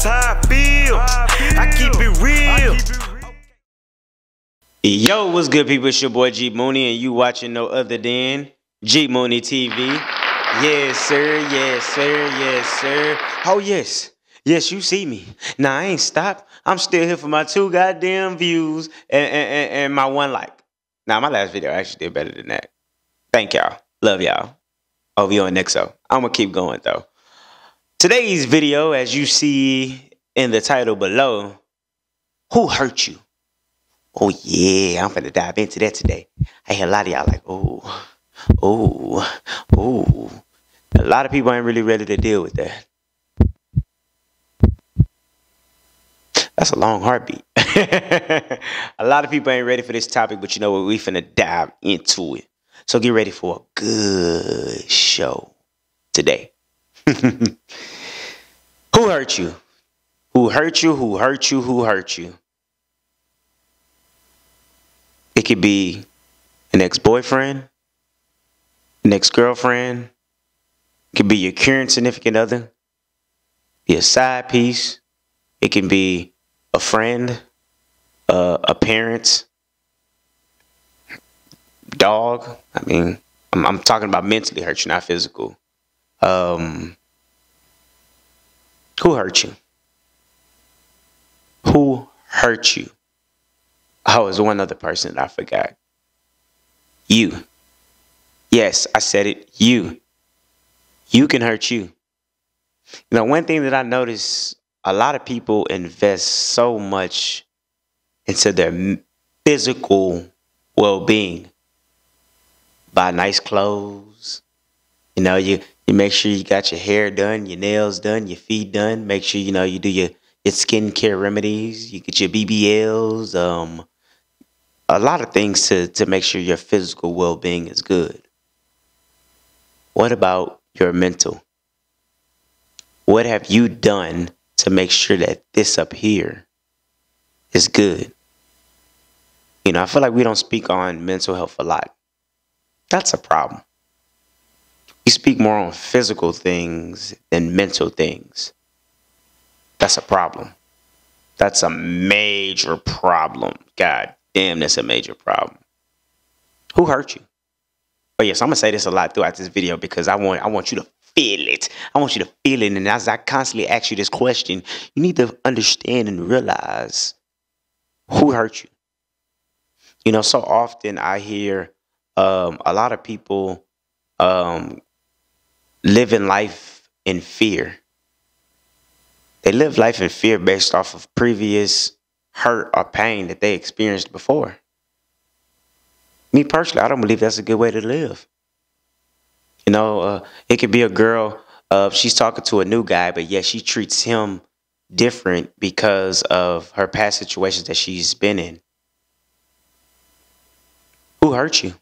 how I feel. I keep it real. Yo, what's good, people? It's your boy G Mooney, and you watching no other than G Mooney TV. Yes, sir. Yes, sir. Yes, sir. Oh, yes. Yes, you see me. Nah, I ain't stopped. I'm still here for my 2 goddamn views and my 1 like. Nah, my last video actually did better than that. Thank y'all. Love y'all. OVO and Nexo. I'm going to keep going, though. Today's video, as you see in the title below, who hurt you? Oh, yeah, I'm finna dive into that today. I hear a lot of y'all like, oh. A lot of people ain't really ready to deal with that. That's a long heartbeat. A lot of people ain't ready for this topic, but you know what? We finna dive into it. So get ready for a good show today. Who hurt you? Who hurt you? Who hurt you? Who hurt you? It could be an ex-boyfriend, an ex-girlfriend. It could be your current significant other, be a side piece. It can be a friend, a parent, dog. I mean, I'm talking about mentally hurt you, not physical. Who hurt you? Who hurt you? Oh, there's one other person that I forgot. You. Yes, I said it. You. You can hurt you. You know, one thing that I notice, a lot of people invest so much into their physical well-being. Buy nice clothes. You know, you make sure you got your hair done, your nails done, your feet done. Make sure, you know, you do your skincare remedies. You get your BBLs. A lot of things to make sure your physical well-being is good. What about your mental? What have you done to make sure that this up here is good? You know, I feel like we don't speak on mental health a lot. That's a problem. We speak more on physical things than mental things. That's a problem. That's a major problem. God damn, that's a major problem. Who hurt you? But yes, I'm gonna say this a lot throughout this video because I want you to feel it. I want you to feel it. And as I constantly ask you this question, you need to understand and realize who hurt you. You know, so often I hear a lot of people living life in fear. They live life in fear based off of previous hurt or pain that they experienced before. Me personally, I don't believe that's a good way to live. You know, it could be a girl, she's talking to a new guy, but yet she treats him different because of her past situations that she's been in. Who hurt you?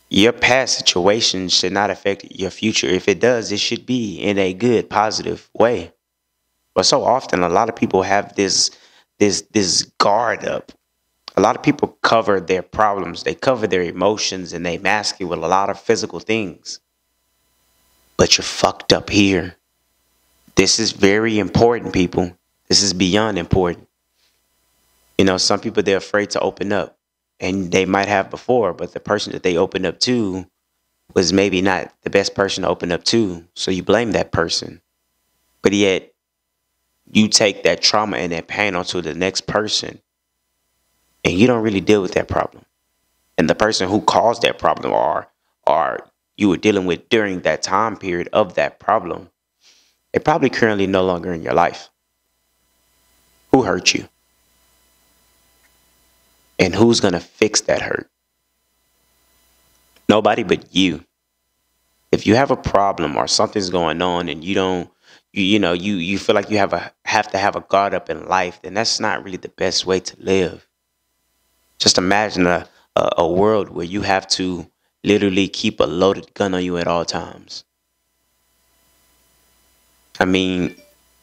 Your past situation should not affect your future. If it does, it should be in a good, positive way. But so often, a lot of people have this guard up. A lot of people cover their problems. They cover their emotions and they mask it with a lot of physical things. But you're fucked up here. This is very important, people. This is beyond important. You know, some people, they're afraid to open up. And they might have before, but the person that they opened up to was maybe not the best person to open up to. So you blame that person. But yet, you take that trauma and that pain onto the next person. And you don't really deal with that problem. And the person who caused that problem or you were dealing with during that time period of that problem, they're probably currently no longer in your life. Who hurt you? And who's going to fix that hurt? Nobody but you. If you have a problem or something's going on and you feel like you have to have a guard up in life, then that's not really the best way to live. Just imagine a world where you have to literally keep a loaded gun on you at all times. I mean,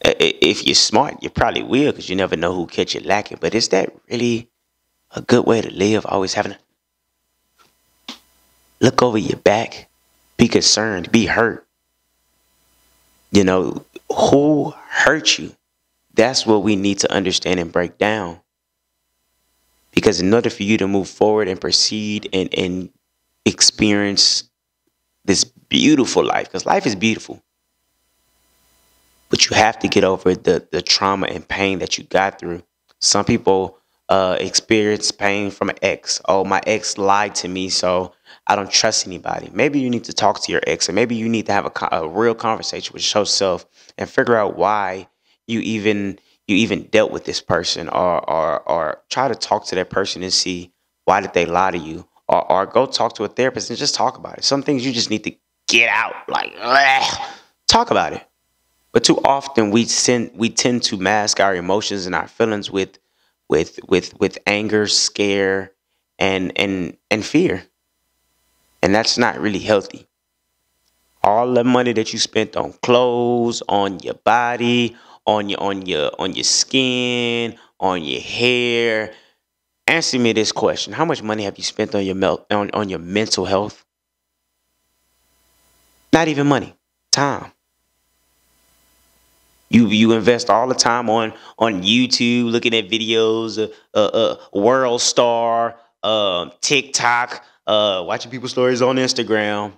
if you're smart, you probably will, because you never know who catch you lacking. But is that really a good way to live? Always having to look over your back, be concerned, be hurt. You know, who hurt you? That's what we need to understand and break down. Because in order for you to move forward and proceed and experience this beautiful life, because life is beautiful, but you have to get over the trauma and pain that you got through. Some people experience pain from an ex. Oh, my ex lied to me, so I don't trust anybody. Maybe you need to talk to your ex, or maybe you need to have a real conversation with yourself and figure out why you even dealt with this person, or try to talk to that person and see why did they lie to you, or go talk to a therapist and just talk about it. Some things you just need to get out, like talk about it. But too often we tend to mask our emotions and our feelings with anger, scare, and fear. And that's not really healthy. All the money that you spent on clothes, on your body, on your skin, on your hair. Answer me this question: how much money have you spent on your mental health? Not even money, time. You invest all the time on YouTube, looking at videos, World Star, TikTok, watching people's stories on Instagram.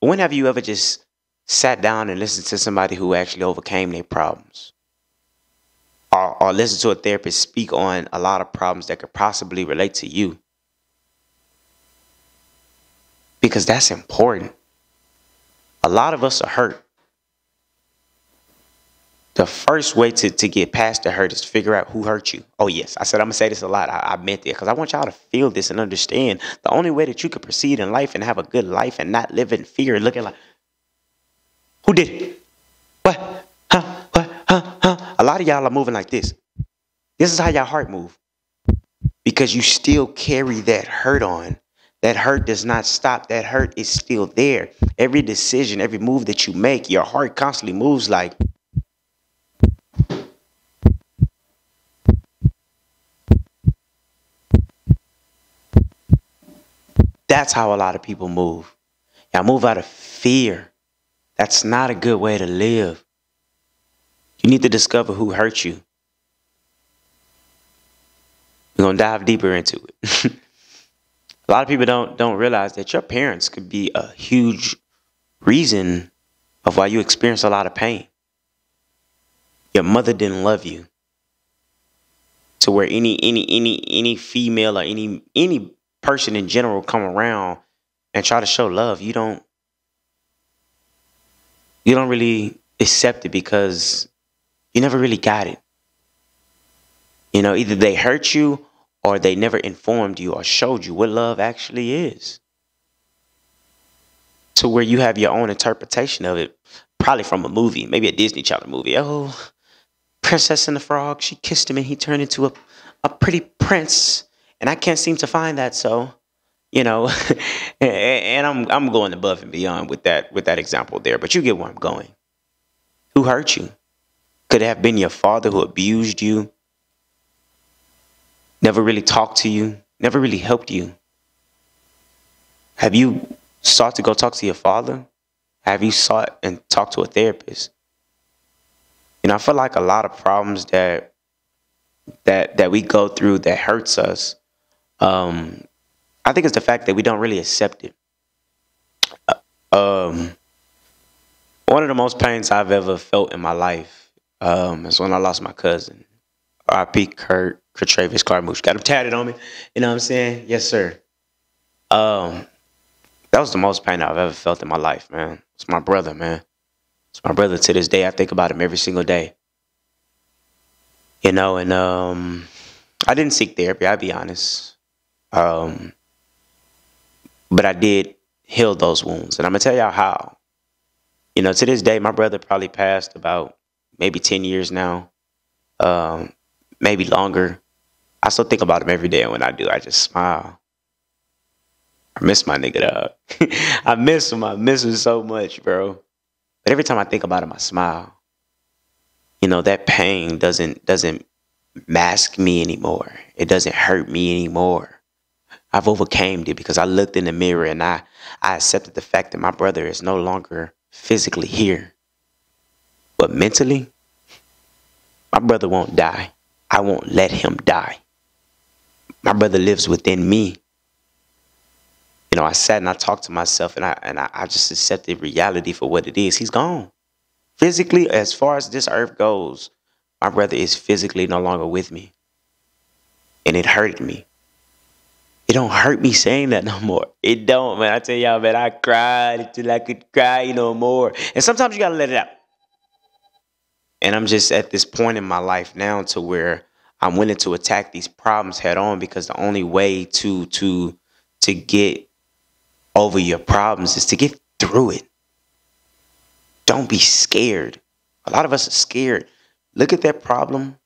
When have you ever just sat down and listened to somebody who actually overcame their problems, or listen to a therapist speak on a lot of problems that could possibly relate to you? Because that's important. A lot of us are hurt. The first way to get past the hurt is to figure out who hurt you. Oh, yes. I said I'm going to say this a lot. I meant it because I want y'all to feel this and understand the only way that you can proceed in life and have a good life and not live in fear, looking like, who did it? What? Huh? What? Huh? A lot of y'all are moving like this. This is how y'all heart move. Because you still carry that hurt on. That hurt does not stop. That hurt is still there. Every decision, every move that you make, your heart constantly moves like, that's how a lot of people move. Y'all move out of fear. That's not a good way to live. You need to discover who hurt you. We're going to dive deeper into it. A lot of people don't realize that your parents could be a huge reason of why you experience a lot of pain. Your mother didn't love you. To where any female or any person in general come around and try to show love, you don't really accept it because you never really got it. You know, either they hurt you or they never informed you or showed you what love actually is. To where you have your own interpretation of it, probably from a movie, maybe a Disney Channel movie. Oh, Princess and the Frog, she kissed him and he turned into a pretty prince. And I can't seem to find that, so, you know, and I'm going above and beyond with that example there, but you get where I'm going. Who hurt you? Could it have been your father who abused you? Never really talked to you, never really helped you. Have you sought to go talk to your father? Have you sought and talked to a therapist? You know, I feel like a lot of problems that we go through that hurts us, I think it's the fact that we don't really accept it. One of the most pains I've ever felt in my life is when I lost my cousin. R.I.P. Kurt Travis Carmouche. Got him tatted on me. You know what I'm saying? Yes, sir. That was the most pain I've ever felt in my life, man. It's my brother, man. It's my brother to this day. I think about him every single day. You know, and I didn't seek therapy, I'll be honest. But I did heal those wounds. And I'm going to tell y'all how. You know, to this day, my brother probably passed about maybe 10 years now. Maybe longer. I still think about him every day, and when I do, I just smile. I miss my nigga, dog. I miss him. I miss him so much, bro. But every time I think about him, I smile. You know, that pain doesn't mask me anymore. It doesn't hurt me anymore. I've overcame it because I looked in the mirror and I accepted the fact that my brother is no longer physically here. But mentally, my brother won't die. I won't let him die. My brother lives within me. You know, I sat and I talked to myself, and I just accepted reality for what it is. He's gone. Physically, as far as this earth goes, my brother is physically no longer with me. And it hurt me. It don't hurt me saying that no more. It don't, man. I tell y'all, man, I cried until I could cry no more. And sometimes you gotta let it out. And I'm just at this point in my life now to where I'm willing to attack these problems head on, because the only way to get over your problems is to get through it. Don't be scared. A lot of us are scared. Look at that problem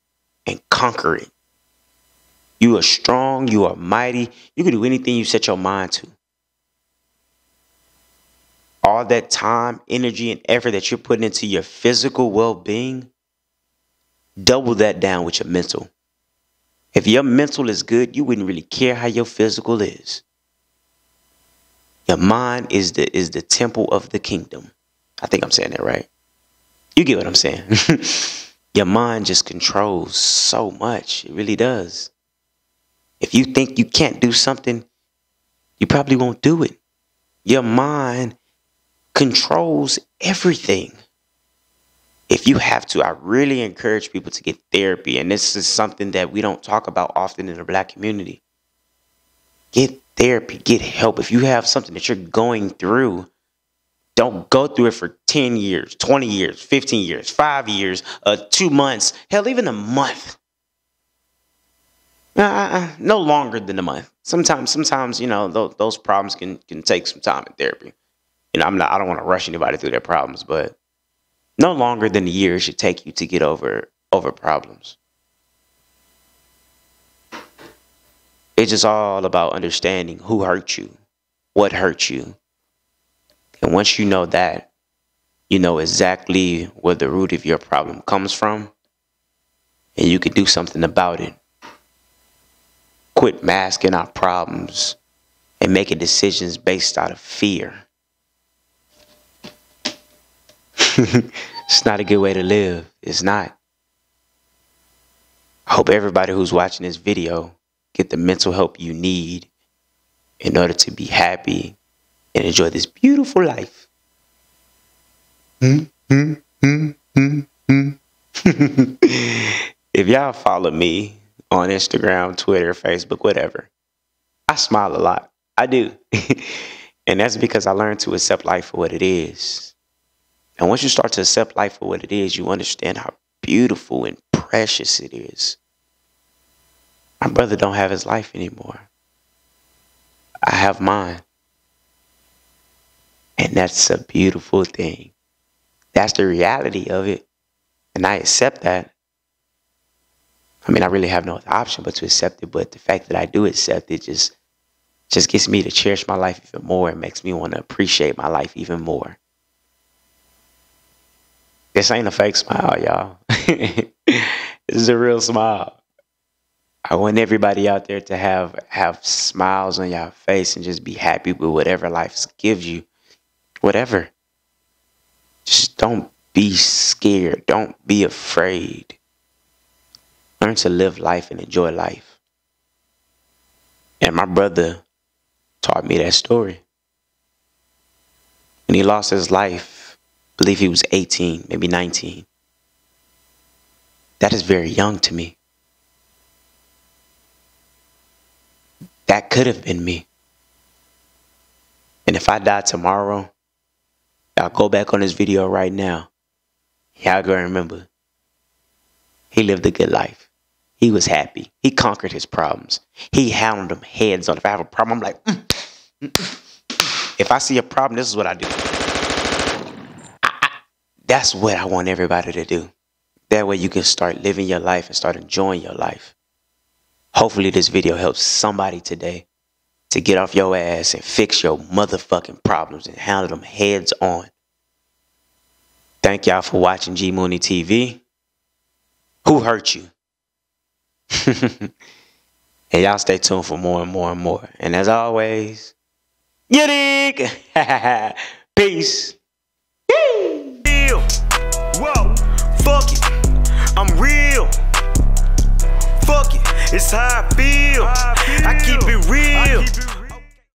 and conquer it. You are strong. You are mighty. You can do anything you set your mind to. All that time, energy, and effort that you're putting into your physical well-being, double that down with your mental. If your mental is good, you wouldn't really care how your physical is. Your mind is the temple of the kingdom. I think I'm saying that right. You get what I'm saying? Your mind just controls so much. It really does. If you think you can't do something, you probably won't do it. Your mind controls everything. If you have to, I really encourage people to get therapy. And this is something that we don't talk about often in the Black community. Get therapy, get help. If you have something that you're going through, don't go through it for 10 years, 20 years, 15 years, 5 years, 2 months, hell, even a month. No longer than a month. Sometimes, you know, those problems can take some time in therapy. You know, I don't want to rush anybody through their problems, but no longer than a year it should take you to get over problems. It's just all about understanding who hurt you, what hurt you. And once you know that, you know exactly where the root of your problem comes from, and you can do something about it. Quit masking our problems and making decisions based out of fear. It's not a good way to live. It's not. I hope everybody who's watching this video get the mental help you need in order to be happy and enjoy this beautiful life. If y'all follow me on Instagram, Twitter, Facebook, whatever, I smile a lot. I do. And that's because I learned to accept life for what it is. And once you start to accept life for what it is, you understand how beautiful and precious it is. My brother don't have his life anymore. I have mine. And that's a beautiful thing. That's the reality of it. And I accept that. I mean, I really have no other option but to accept it. But the fact that I do accept it just gets me to cherish my life even more. It makes me want to appreciate my life even more. This ain't a fake smile, y'all. This is a real smile. I want everybody out there to have smiles on your face and just be happy with whatever life gives you. Whatever. Just don't be scared. Don't be afraid. Learn to live life and enjoy life. And my brother taught me that story. When he lost his life, I believe he was 18, maybe 19. That is very young to me. That could have been me. And if I die tomorrow, y'all go back on this video right now. Y'all gonna remember. He lived a good life. He was happy. He conquered his problems. He handled them heads on. If I have a problem, I'm like, If I see a problem, this is what I do. That's what I want everybody to do. That way you can start living your life and start enjoying your life. Hopefully this video helps somebody today to get off your ass and fix your motherfucking problems and handle them heads on. Thank y'all for watching G Mooney TV. Who hurt you? And y'all stay tuned for more and more and more. And as always, you dig? Peace. Whoa. Fuck it, I'm real. Fuck it, it's how I feel. I keep it real.